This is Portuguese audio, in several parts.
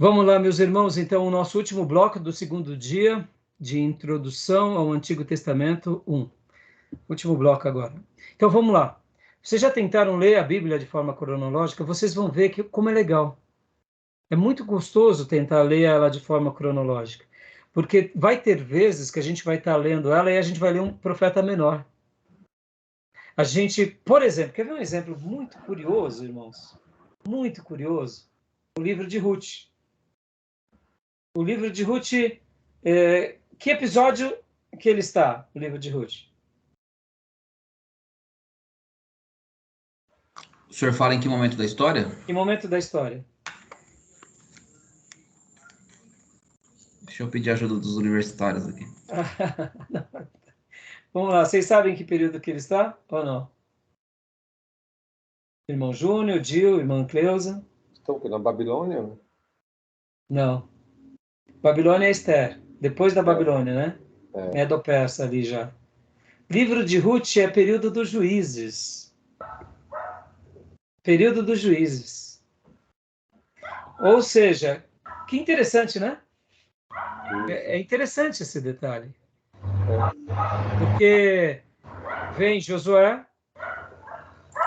Vamos lá, meus irmãos, então, o nosso último bloco do segundo dia de introdução ao Antigo Testamento 1. Último bloco agora. Então, vamos lá. Vocês já tentaram ler a Bíblia de forma cronológica? Vocês vão ver como é legal. É muito gostoso tentar ler ela de forma cronológica, porque vai ter vezes que a gente vai estar lendo ela e a gente vai ler um profeta menor. A gente, por exemplo, quer ver um exemplo muito curioso, irmãos? Muito curioso. O livro de Ruth. O livro de Ruth, que episódio que ele está, o livro de Ruth? O senhor fala em que momento da história? Que momento da história? Deixa eu pedir ajuda dos universitários aqui. Vamos lá, vocês sabem que período que ele está ou não? Irmão Júnior, Gil, irmã Cleusa? Estão na Babilônia? Não. Babilônia é Esther. Depois da Babilônia, né? É do Persa ali já. Livro de Ruth é período dos juízes. Período dos juízes. Ou seja, que interessante, né? É interessante esse detalhe. Porque vem Josué,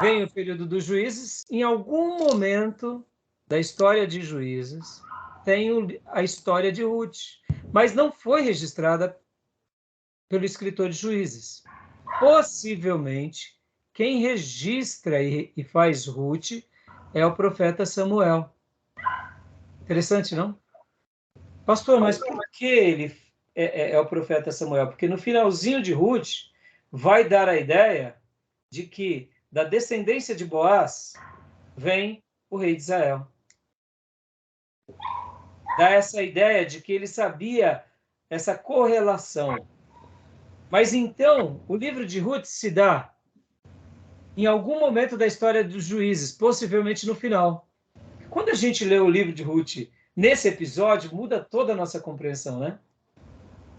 vem o período dos juízes, em algum momento da história de juízes, tem a história de Ruth, mas não foi registrada pelo escritor de Juízes. Possivelmente, quem registra e faz Ruth é o profeta Samuel. Interessante, não? Pastor, mas por que ele é o profeta Samuel? Porque no finalzinho de Ruth vai dar a ideia de que da descendência de Boaz vem o rei de Israel. Dá essa ideia de que ele sabia essa correlação. Mas então, o livro de Ruth se dá em algum momento da história dos juízes, possivelmente no final. Quando a gente lê o livro de Ruth nesse episódio, muda toda a nossa compreensão, né?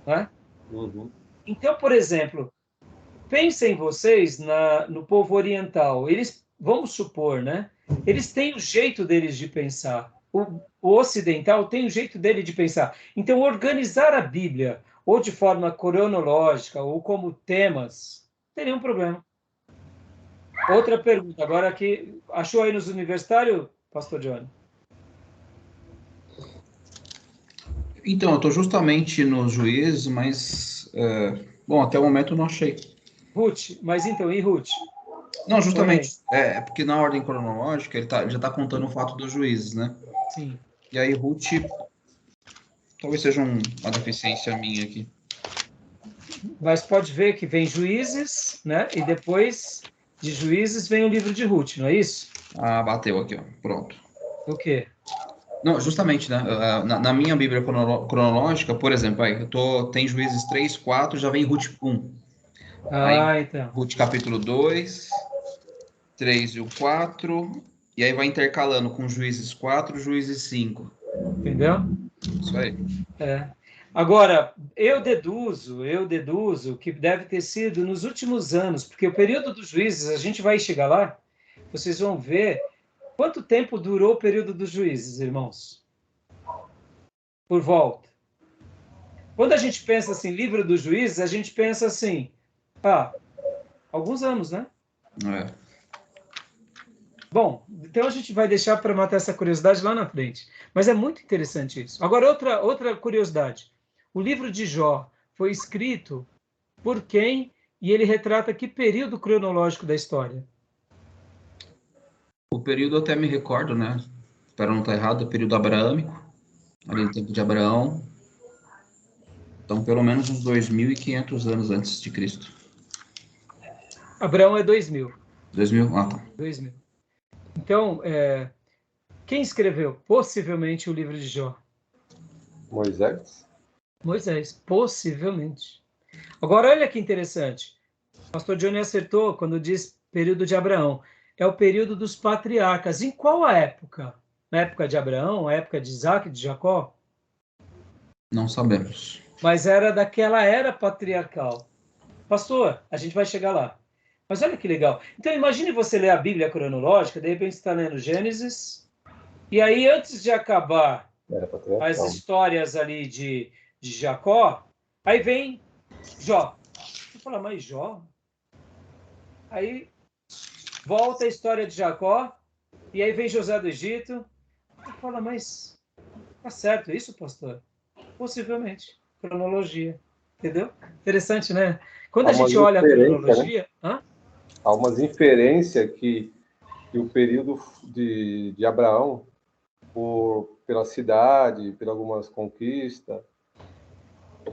Não é? Uhum. Então, por exemplo, pensem vocês no povo oriental. Eles, vamos supor, né? Eles têm o jeito deles de pensar. O ocidental tem o jeito dele de pensar. Então, organizar a Bíblia, ou de forma cronológica, ou como temas, teria um problema. Outra pergunta, agora que achou aí nos universitários, Pastor Johnny? Então, eu estou justamente nos juízes, mas, bom, até o momento eu não achei. Ruth, mas então, e Ruth? Não, justamente, é porque na ordem cronológica ele já está contando o fato dos juízes, né? Sim. E aí Ruth, talvez seja uma deficiência minha aqui. Mas pode ver que vem Juízes, né? E depois de Juízes vem o livro de Ruth, não é isso? Ah, bateu aqui, ó. Pronto. O quê? Não, justamente, né? Na minha Bíblia cronológica, por exemplo, tem Juízes 3, 4, já vem Ruth 1. Aí, Então. Ruth capítulo 2, 3 e o 4, e aí vai intercalando com Juízes 4, Juízes 5. Entendeu? Isso aí. Agora, eu deduzo que deve ter sido nos últimos anos, porque o período dos juízes, a gente vai chegar lá, vocês vão ver quanto tempo durou o período dos juízes, irmãos. Por volta. Quando a gente pensa assim, livro dos juízes, a gente pensa assim, alguns anos, né? Bom, então a gente vai deixar para matar essa curiosidade lá na frente. Mas é muito interessante isso. Agora, outra curiosidade. O livro de Jó foi escrito por quem e ele retrata que período cronológico da história? O período eu até me recordo, né? Espero não estar errado, o período abraâmico, ali no tempo de Abraão. Então, pelo menos uns 2.500 anos antes de Cristo. Abraão é 2000. 2000? Ah, tá. 2000. Então, quem escreveu possivelmente o livro de Jó? Moisés? Moisés, possivelmente. Agora, olha que interessante. O pastor Johnny acertou quando diz período de Abraão. É o período dos patriarcas. Em qual época? Na época de Abraão? Na época de Isaac, de Jacó? Não sabemos. Mas era daquela era patriarcal. Pastor, a gente vai chegar lá. Mas olha que legal. Então, imagine você ler a Bíblia cronológica, de repente você está lendo Gênesis, e aí, antes de acabar Era para ter as ação. histórias ali de Jacó, aí vem Jó. Você fala, mas Jó? Aí volta a história de Jacó, e aí vem José do Egito. Você fala, mas tá certo isso, pastor? Possivelmente. Cronologia. Entendeu? Interessante, né? Quando Há a umas gente olha a inferências, né? cronologia... Hã? Há umas inferências que o período de Abraão, pela cidade, por algumas conquistas.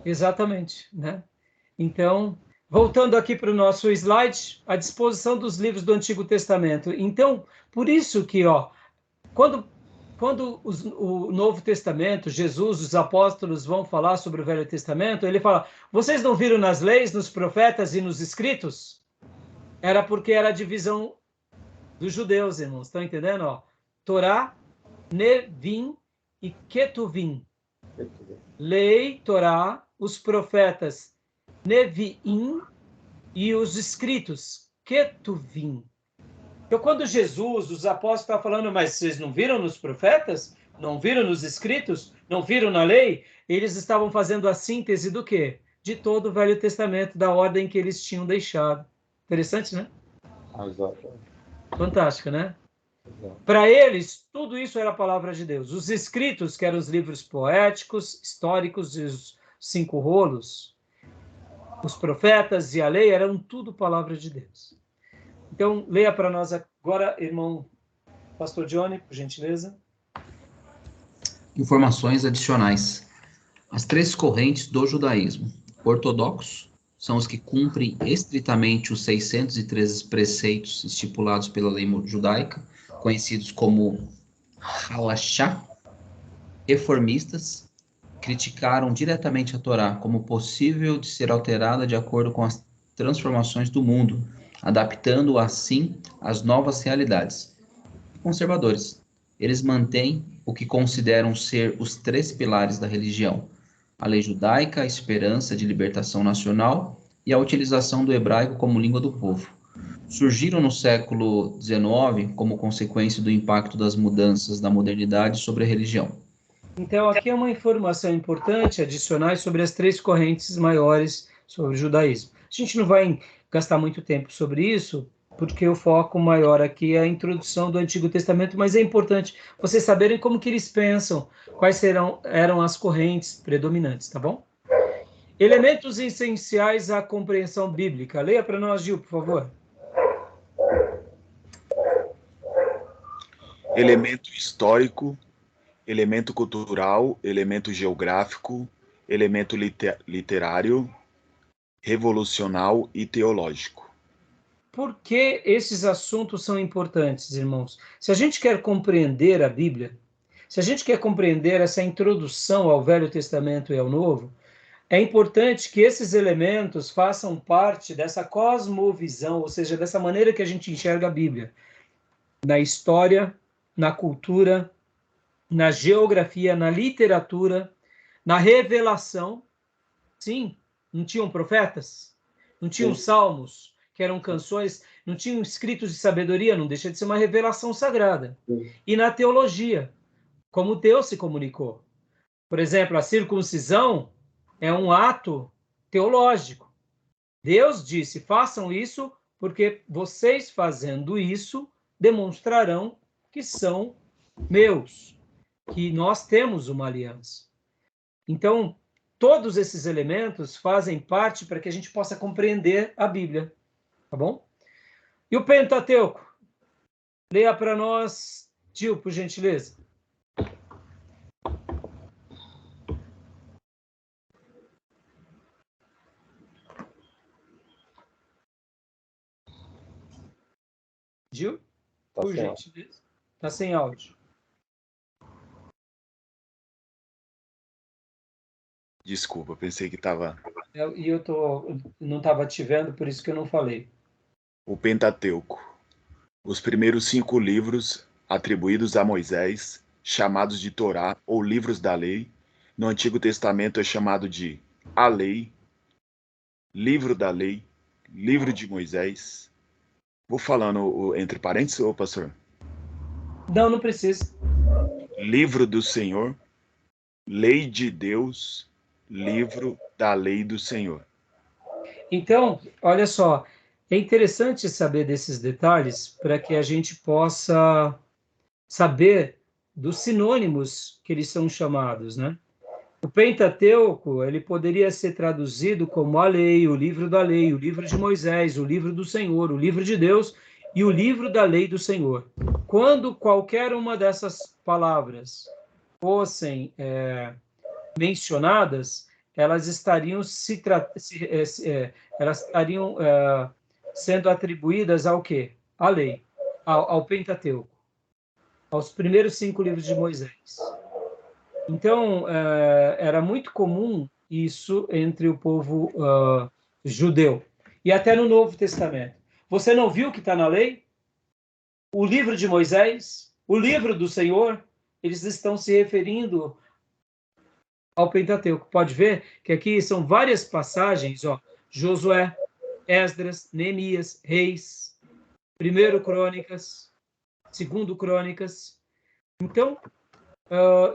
Exatamente, né? Então, voltando aqui para o nosso slide, a disposição dos livros do Antigo Testamento. Então, por isso que, ó, quando o Novo Testamento, Jesus, os apóstolos vão falar sobre o Velho Testamento, ele fala: vocês não viram nas leis, nos profetas e nos escritos? Era porque era a divisão dos judeus, irmãos. Estão entendendo? Ó, Torá, Nevim e Ketuvim. Lei, Torá, os profetas, Neviim e os escritos, Ketuvim. Então, quando Jesus, os apóstolos, estão falando, mas vocês não viram nos profetas? Não viram nos escritos? Não viram na lei? Eles estavam fazendo a síntese do quê? De todo o Velho Testamento, da ordem que eles tinham deixado. Interessante, né? Exato. Fantástico, né? Para eles, tudo isso era a palavra de Deus. Os escritos, que eram os livros poéticos, históricos e os 5 rolos, os profetas e a lei, eram tudo palavra de Deus. Então, leia para nós agora, irmão Pastor Johnny, por gentileza. Informações adicionais. As 3 correntes do judaísmo. Ortodoxos são os que cumprem estritamente os 613 preceitos estipulados pela lei judaica, conhecidos como Halachá. Reformistas criticaram diretamente a Torá como possível de ser alterada de acordo com as transformações do mundo, adaptando assim às novas realidades. Conservadores. Eles mantêm o que consideram ser os 3 pilares da religião: a lei judaica, a esperança de libertação nacional e a utilização do hebraico como língua do povo. Surgiram no século XIX como consequência do impacto das mudanças da modernidade sobre a religião. Então, aqui é uma informação importante adicionais sobre as 3 correntes maiores sobre o judaísmo. A gente não vai gastar muito tempo sobre isso, porque o foco maior aqui é a introdução do Antigo Testamento, mas é importante vocês saberem como que eles pensam, quais eram as correntes predominantes, tá bom? Elementos essenciais à compreensão bíblica. Leia para nós, Gil, por favor. Elemento histórico, elemento cultural, elemento geográfico, elemento literário, revolucional e teológico. Por que esses assuntos são importantes, irmãos? Se a gente quer compreender a Bíblia, se a gente quer compreender essa introdução ao Velho Testamento e ao Novo, é importante que esses elementos façam parte dessa cosmovisão, ou seja, dessa maneira que a gente enxerga a Bíblia, na história, na cultura, na geografia, na literatura, na revelação. Sim, não tinham profetas? Não tinham salmos, que eram canções, não tinham escritos de sabedoria, não deixa de ser uma revelação sagrada. E na teologia, como Deus se comunicou. Por exemplo, a circuncisão é um ato teológico. Deus disse, façam isso, porque vocês fazendo isso demonstrarão que são meus, que nós temos uma aliança. Então, todos esses elementos fazem parte para que a gente possa compreender a Bíblia, tá bom? E o Pentateuco? Leia para nós, Gil, por gentileza. Gil? Por gentileza. Está sem áudio. Desculpa, pensei que estava... E eu não estava te vendo, por isso que eu não falei. O Pentateuco. Os primeiros 5 livros atribuídos a Moisés, chamados de Torá ou livros da lei, no Antigo Testamento é chamado de a lei, livro da lei, livro de Moisés. Vou falando entre parênteses, ô pastor? Não precisa. Livro do Senhor, lei de Deus, livro da lei do Senhor. Então, olha só, é interessante saber desses detalhes para que a gente possa saber dos sinônimos que eles são chamados, né? O Pentateuco, ele poderia ser traduzido como a lei, o livro da lei, o livro de Moisés, o livro do Senhor, o livro de Deus e o livro da lei do Senhor. Quando qualquer uma dessas palavras fossem mencionadas, elas estariam sendo atribuídas ao quê? À lei, ao Pentateuco, aos primeiros 5 livros de Moisés. Então, era muito comum isso entre o povo judeu. E até no Novo Testamento. Você não viu que está na lei? O livro de Moisés, o livro do Senhor, eles estão se referindo ao Pentateuco. Pode ver que aqui são várias passagens, ó, Josué, Esdras, Neemias, Reis, 1 Crônicas, 2 Crônicas. Então,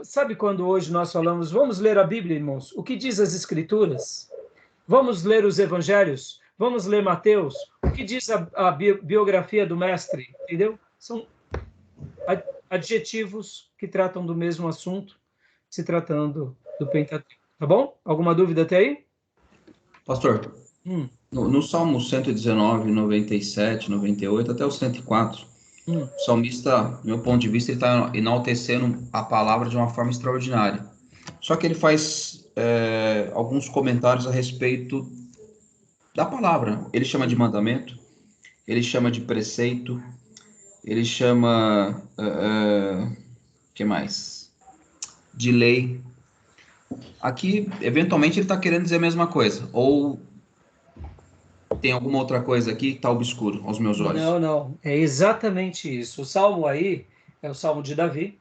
sabe quando hoje nós falamos, vamos ler a Bíblia, irmãos? O que diz as Escrituras? Vamos ler os Evangelhos? Vamos ler Mateus? O que diz a biografia do Mestre? Entendeu? São adjetivos que tratam do mesmo assunto, se tratando do Pentateuco. Tá bom? Alguma dúvida até aí? Pastor, no Salmo 119, 97, 98, até o 104, o salmista, do meu ponto de vista, ele está enaltecendo a palavra de uma forma extraordinária. Só que ele faz alguns comentários a respeito da palavra. Ele chama de mandamento, ele chama de preceito, ele chama... que mais? De lei. Aqui, eventualmente, ele está querendo dizer a mesma coisa. Ou tem alguma outra coisa aqui que está obscuro aos meus olhos? Não. É exatamente isso. O Salmo aí é o Salmo de Davi.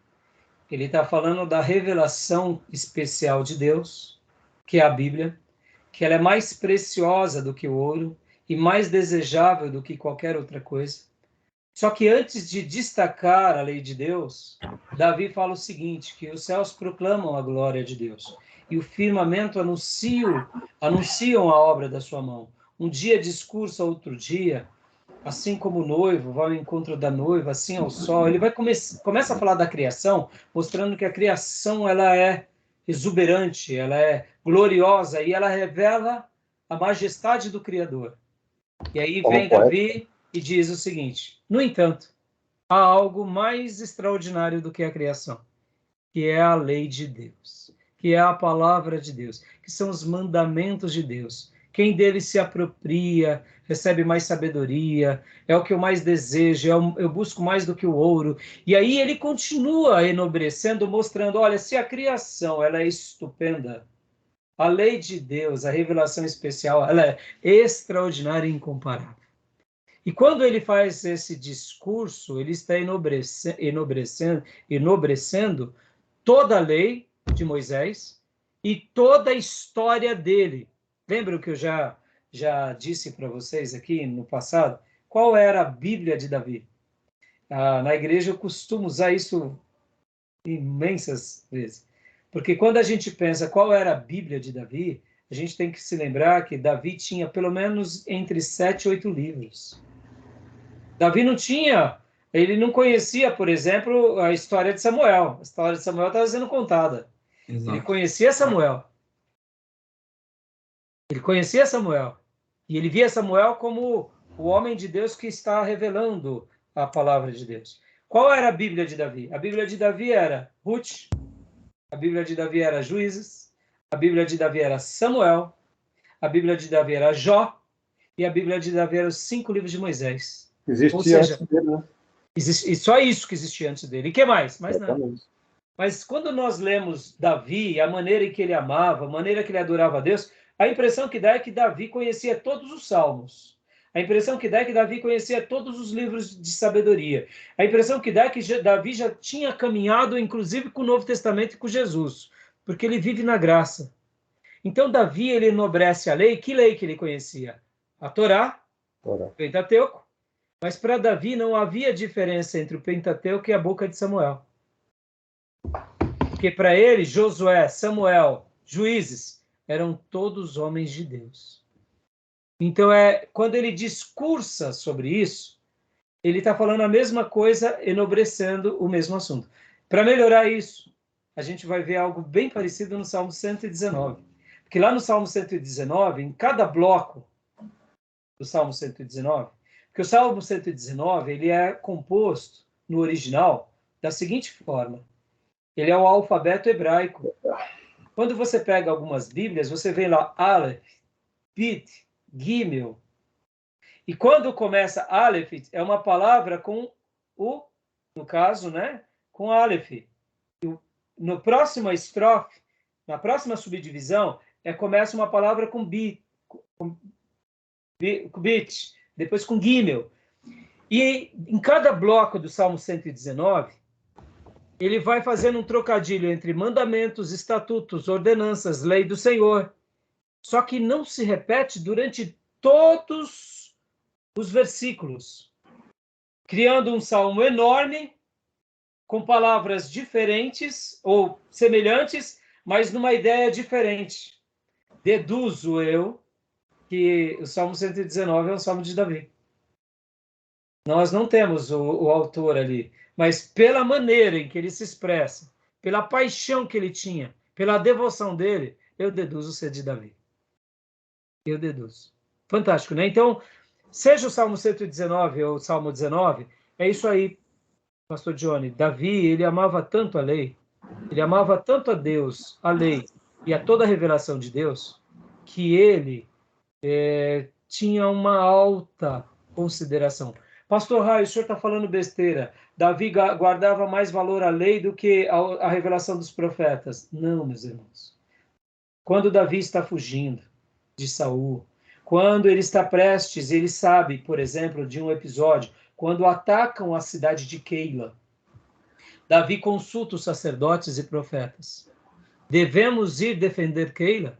Ele está falando da revelação especial de Deus, que é a Bíblia, que ela é mais preciosa do que o ouro e mais desejável do que qualquer outra coisa. Só que antes de destacar a lei de Deus, Davi fala o seguinte, que os céus proclamam a glória de Deus e o firmamento anunciam a obra da sua mão. Um dia discursa outro dia, assim como o noivo vai ao encontro da noiva, assim ao sol. Ele começa a falar da criação, mostrando que a criação ela é exuberante, ela é gloriosa e ela revela a majestade do Criador. E aí vem Davi e diz o seguinte: no entanto, há algo mais extraordinário do que a criação, que é a lei de Deus, que é a palavra de Deus, que são os mandamentos de Deus. Quem deles se apropria, recebe mais sabedoria, é o que eu mais desejo, eu busco mais do que o ouro. E aí ele continua enobrecendo, mostrando, olha, se a criação ela é estupenda, a lei de Deus, a revelação especial, ela é extraordinária e incomparável. E quando ele faz esse discurso, ele está enobrecendo toda a lei de Moisés e toda a história dele. Lembra o que eu já disse para vocês aqui no passado? Qual era a Bíblia de Davi? Na igreja eu costumo usar isso imensas vezes. Porque quando a gente pensa qual era a Bíblia de Davi, a gente tem que se lembrar que Davi tinha pelo menos entre 7 e 8 livros. Davi ele não conhecia, por exemplo, a história de Samuel. A história de Samuel estava sendo contada. Exato. Ele conhecia Samuel. E ele via Samuel como o homem de Deus que está revelando a palavra de Deus. Qual era a Bíblia de Davi? A Bíblia de Davi era Ruth, a Bíblia de Davi era Juízes, a Bíblia de Davi era Samuel, a Bíblia de Davi era Jó, e a Bíblia de Davi era os 5 livros de Moisés. Existia antes dele, né? E só isso que existia antes dele. E o que mais? Mais nada. Mas quando nós lemos Davi, a maneira em que ele amava, a maneira que ele adorava a Deus, a impressão que dá é que Davi conhecia todos os salmos. A impressão que dá é que Davi conhecia todos os livros de sabedoria. A impressão que dá é que Davi já tinha caminhado, inclusive, com o Novo Testamento e com Jesus, porque ele vive na graça. Então, Davi, ele enobrece a lei. Que lei que ele conhecia? A Torá, o Pentateuco. Mas para Davi não havia diferença entre o Pentateuco e a boca de Samuel. Porque para ele, Josué, Samuel, Juízes, eram todos homens de Deus. Então, quando ele discursa sobre isso, ele está falando a mesma coisa, enobrecendo o mesmo assunto. Para melhorar isso, a gente vai ver algo bem parecido no Salmo 119. Porque lá no Salmo 119, em cada bloco do Salmo 119, porque o Salmo 119 ele é composto, no original, da seguinte forma. Ele é o alfabeto hebraico. Quando você pega algumas Bíblias, você vê lá Aleph, Bet, Gimel. E quando começa Aleph, é uma palavra com no caso, né, com Aleph. No próxima estrofe, na próxima subdivisão, começa uma palavra com Bet, depois com Gimel. E em cada bloco do Salmo 119, ele vai fazendo um trocadilho entre mandamentos, estatutos, ordenanças, lei do Senhor. Só que não se repete durante todos os versículos, criando um salmo enorme, com palavras diferentes ou semelhantes, mas numa ideia diferente. Deduzo eu que o Salmo 119 é um Salmo de Davi. Nós não temos o autor ali, mas pela maneira em que ele se expressa, pela paixão que ele tinha, pela devoção dele, eu deduzo ser de Davi. Eu deduzo. Fantástico, né? Então, seja o Salmo 119 ou o Salmo 19, é isso aí, pastor Johnny. Davi, ele amava tanto a lei, ele amava tanto a Deus, a lei e a toda a revelação de Deus, que ele tinha uma alta consideração. Pastor Raio, o senhor está falando besteira. Davi guardava mais valor à lei do que a revelação dos profetas. Não, meus irmãos. Quando Davi está fugindo de Saul, quando ele está prestes, ele sabe, por exemplo, de um episódio, quando atacam a cidade de Keila, Davi consulta os sacerdotes e profetas. Devemos ir defender Keila?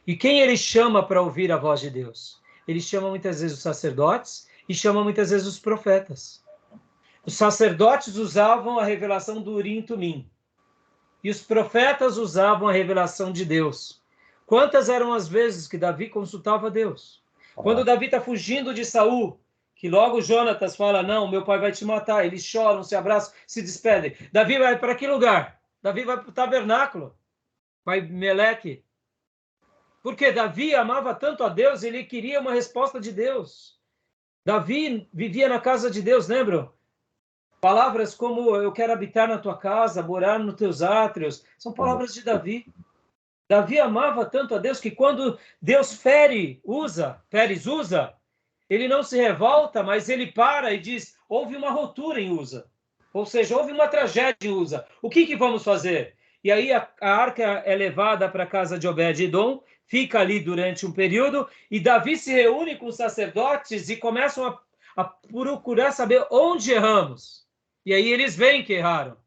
E quem ele chama para ouvir a voz de Deus? Ele chama muitas vezes os sacerdotes e chama muitas vezes os profetas. Os sacerdotes usavam a revelação do Urim e Tumim. E os profetas usavam a revelação de Deus. Quantas eram as vezes que Davi consultava Deus? Quando Davi está fugindo de Saul, que logo Jonatas fala, não, meu pai vai te matar. Eles choram, se abraçam, se despedem. Davi vai para que lugar? Davi vai para o tabernáculo. Vai Meleque. Porque Davi amava tanto a Deus, ele queria uma resposta de Deus. Davi vivia na casa de Deus, lembram? Palavras como, eu quero habitar na tua casa, morar nos teus átrios, são palavras de Davi. Davi amava tanto a Deus que quando Deus Pérez usa, ele não se revolta, mas ele para e diz, houve uma ruptura em Uza. Ou seja, houve uma tragédia em Uza. O que vamos fazer? E aí a arca é levada para a casa de Obed-Edom, fica ali durante um período, e Davi se reúne com os sacerdotes e começam a procurar saber onde erramos. E aí eles veem que erraram,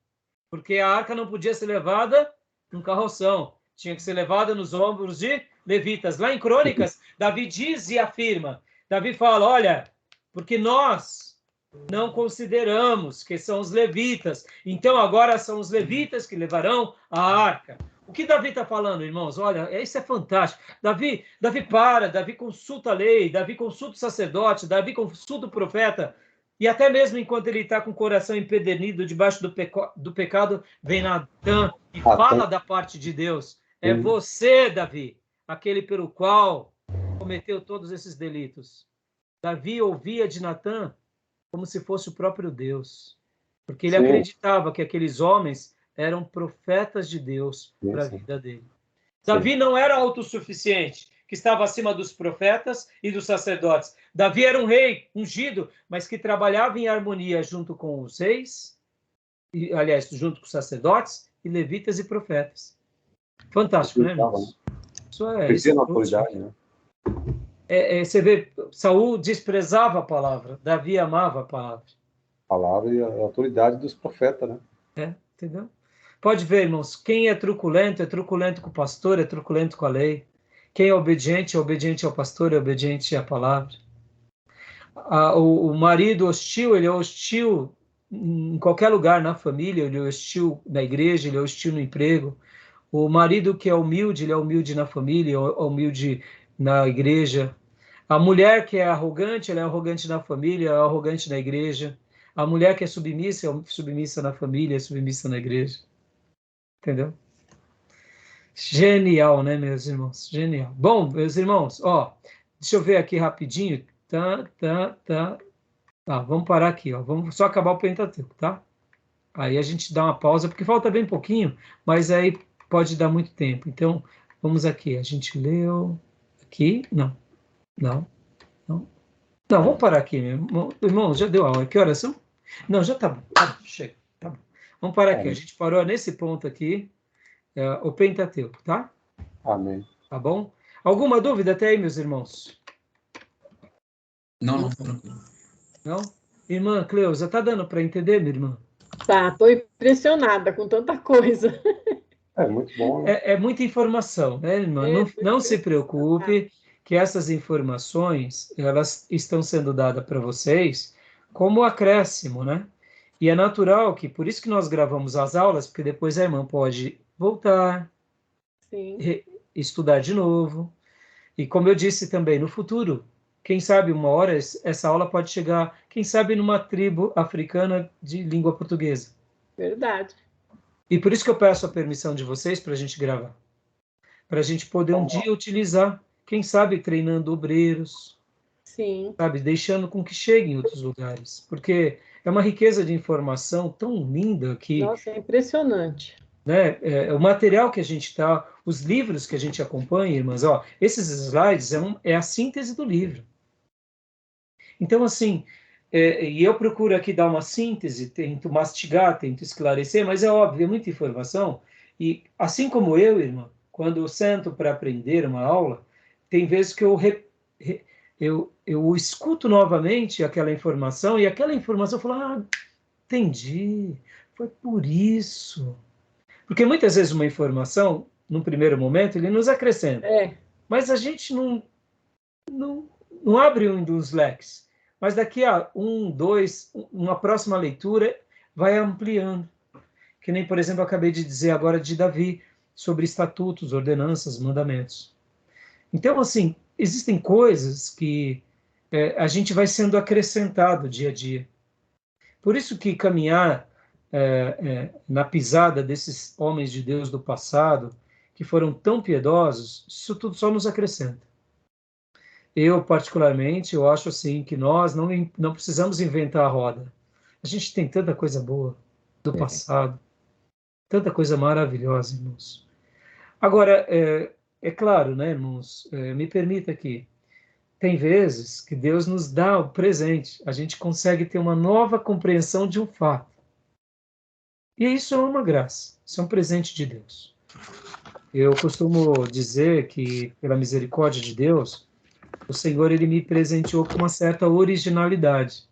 porque a arca não podia ser levada num carroção, tinha que ser levada nos ombros de levitas. Lá em Crônicas, Davi diz e afirma, Davi fala, olha, porque nós não consideramos que são os levitas, então agora são os levitas que levarão a arca. O que Davi está falando, irmãos? Olha, isso é fantástico. Davi consulta a lei, Davi consulta o sacerdote, Davi consulta o profeta, e até mesmo enquanto ele está com o coração empedernido debaixo do pecado, vem Natan e fala da parte de Deus. É você, Davi, aquele pelo qual cometeu todos esses delitos. Davi ouvia de Natan como se fosse o próprio Deus, porque ele acreditava que aqueles homens eram profetas de Deus para a vida dele. Davi não era autossuficiente, que estava acima dos profetas e dos sacerdotes. Davi era um rei ungido, mas que trabalhava em harmonia junto com os reis, junto com os sacerdotes, e levitas e profetas. Fantástico, né, irmãos? Isso é autoridade, né? Você vê, Saul desprezava a palavra, Davi amava a palavra. A palavra e a autoridade dos profetas, né? Entendeu? Pode ver, irmãos, quem é truculento com o pastor, é truculento com a lei. Quem é obediente ao pastor, é obediente à palavra. O marido hostil, ele é hostil em qualquer lugar, na família, ele é hostil na igreja, ele é hostil no emprego. O marido que é humilde, ele é humilde na família, é humilde na igreja. A mulher que é arrogante, ela é arrogante na família, é arrogante na igreja. A mulher que é submissa na família, é submissa na igreja. Entendeu? Genial, né, meus irmãos? Genial. Bom, meus irmãos, ó, deixa eu ver aqui rapidinho. Tá, vamos parar aqui, ó. Vamos só acabar o Pentateuco, tá? Aí a gente dá uma pausa, porque falta bem pouquinho, mas aí pode dar muito tempo. Então, vamos aqui. A gente leu aqui? Não. Não. Vamos parar aqui, meu irmão. Já deu aula. Que horas são? Não, já tá bom. Chega. Tá bom. Vamos parar aqui. A gente parou nesse ponto aqui, o Pentateuco, tá? Amém. Tá bom? Alguma dúvida até aí, meus irmãos? Não, tranquilo. Não? Irmã Cleusa, tá dando para entender, minha irmã? Tá, tô impressionada com tanta coisa. É muito bom, né? É muita informação, né, irmã? Não se preocupe que essas informações, elas estão sendo dadas para vocês como acréscimo, né? E é natural que, por isso que nós gravamos as aulas, porque depois a irmã pode voltar, Sim. estudar de novo. E como eu disse também, no futuro, quem sabe uma hora essa aula pode chegar, quem sabe numa tribo africana de língua portuguesa. Verdade. E por isso que eu peço a permissão de vocês para a gente gravar. Para a gente poder um dia utilizar, quem sabe treinando obreiros, Sim. sabe, deixando com que chegue em outros lugares. Porque é uma riqueza de informação tão linda que, Nossa, é impressionante. né, o material que a gente está, os livros que a gente acompanha, irmãs, ó, esses slides é a síntese do livro. Então, assim, e eu procuro aqui dar uma síntese, tento mastigar, tento esclarecer, mas é óbvio, é muita informação. E assim como eu, irmã, quando eu sento para aprender uma aula, tem vezes que eu escuto novamente aquela informação e aquela informação eu falo, entendi, foi por isso. Porque muitas vezes uma informação, num primeiro momento, ele nos acrescenta. Mas a gente não abre um dos leques. Mas daqui a uma próxima leitura vai ampliando. Que nem, por exemplo, eu acabei de dizer agora de Davi, sobre estatutos, ordenanças, mandamentos. Então, assim, existem coisas que a gente vai sendo acrescentado dia a dia. Por isso que caminhar na pisada desses homens de Deus do passado, que foram tão piedosos, isso tudo só nos acrescenta. Eu, particularmente, eu acho assim que nós não precisamos inventar a roda. A gente tem tanta coisa boa do passado, tanta coisa maravilhosa, irmãos. Agora, é claro, né, irmãos, me permita aqui, tem vezes que Deus nos dá o presente, a gente consegue ter uma nova compreensão de um fato. E isso é uma graça, isso é um presente de Deus. Eu costumo dizer que, pela misericórdia de Deus, o Senhor, ele me presenteou com uma certa originalidade,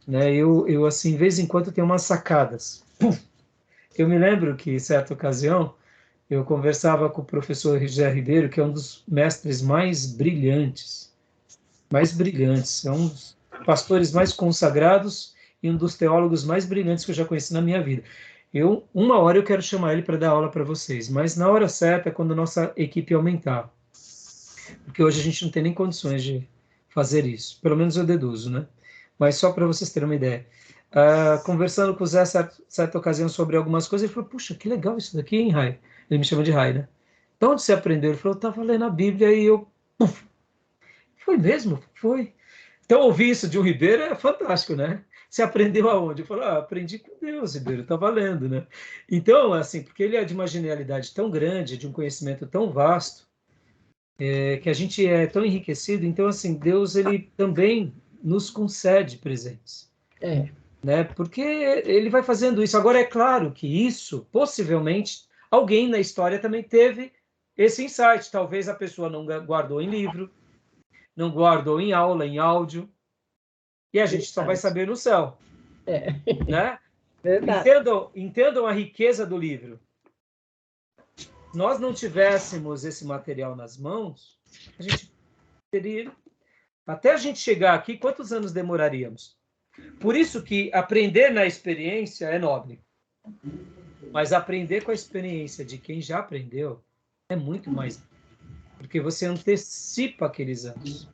né? Eu assim, de vez em quando tenho umas sacadas. Eu me lembro que, em certa ocasião, eu conversava com o professor José Ribeiro, que é um dos mestres mais brilhantes, é um dos pastores mais consagrados e um dos teólogos mais brilhantes que eu já conheci na minha vida. Uma hora eu quero chamar ele para dar aula para vocês, mas na hora certa é quando a nossa equipe aumentar. Porque hoje a gente não tem nem condições de fazer isso. Pelo menos eu deduzo, né? Mas só para vocês terem uma ideia. Conversando com o Zé, certa ocasião, sobre algumas coisas, ele falou, puxa, que legal isso daqui, hein, Rai? Ele me chama de Rai, né? De onde você aprendeu? Ele falou, eu estava lendo a Bíblia e eu... Puf! Foi mesmo? Foi. Então, ouvir isso de um Ribeiro é fantástico, né? Você aprendeu aonde? Eu falo, aprendi com Deus, Ribeiro, tá valendo, né? Então, assim, porque ele é de uma genialidade tão grande, de um conhecimento tão vasto, que a gente é tão enriquecido, então, assim, Deus, ele também nos concede presentes. Né? Porque ele vai fazendo isso. Agora, é claro que isso, possivelmente, alguém na história também teve esse insight. Talvez a pessoa não guardou em livro, não guardou em aula, em áudio, e a gente só vai saber no céu. Né? Entendam a riqueza do livro. Se nós não tivéssemos esse material nas mãos, a gente teria... Até a gente chegar aqui, quantos anos demoraríamos? Por isso que aprender na experiência é nobre. Mas aprender com a experiência de quem já aprendeu é muito mais. Porque você antecipa aqueles anos.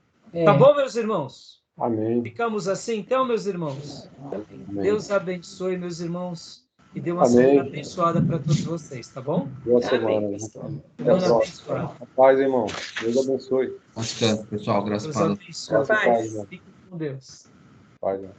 Tá bom, meus irmãos? Amém. Ficamos assim, então, meus irmãos? Amém. Deus abençoe, meus irmãos, e dê uma semana abençoada para todos vocês, tá bom? Boa semana. Amém. Semana abençoada. Paz, irmão. Deus abençoe. Descanso, pessoal. Graças a Deus Deus. abençoe. Paz, irmão. Fiquem com Deus. Paz, irmão.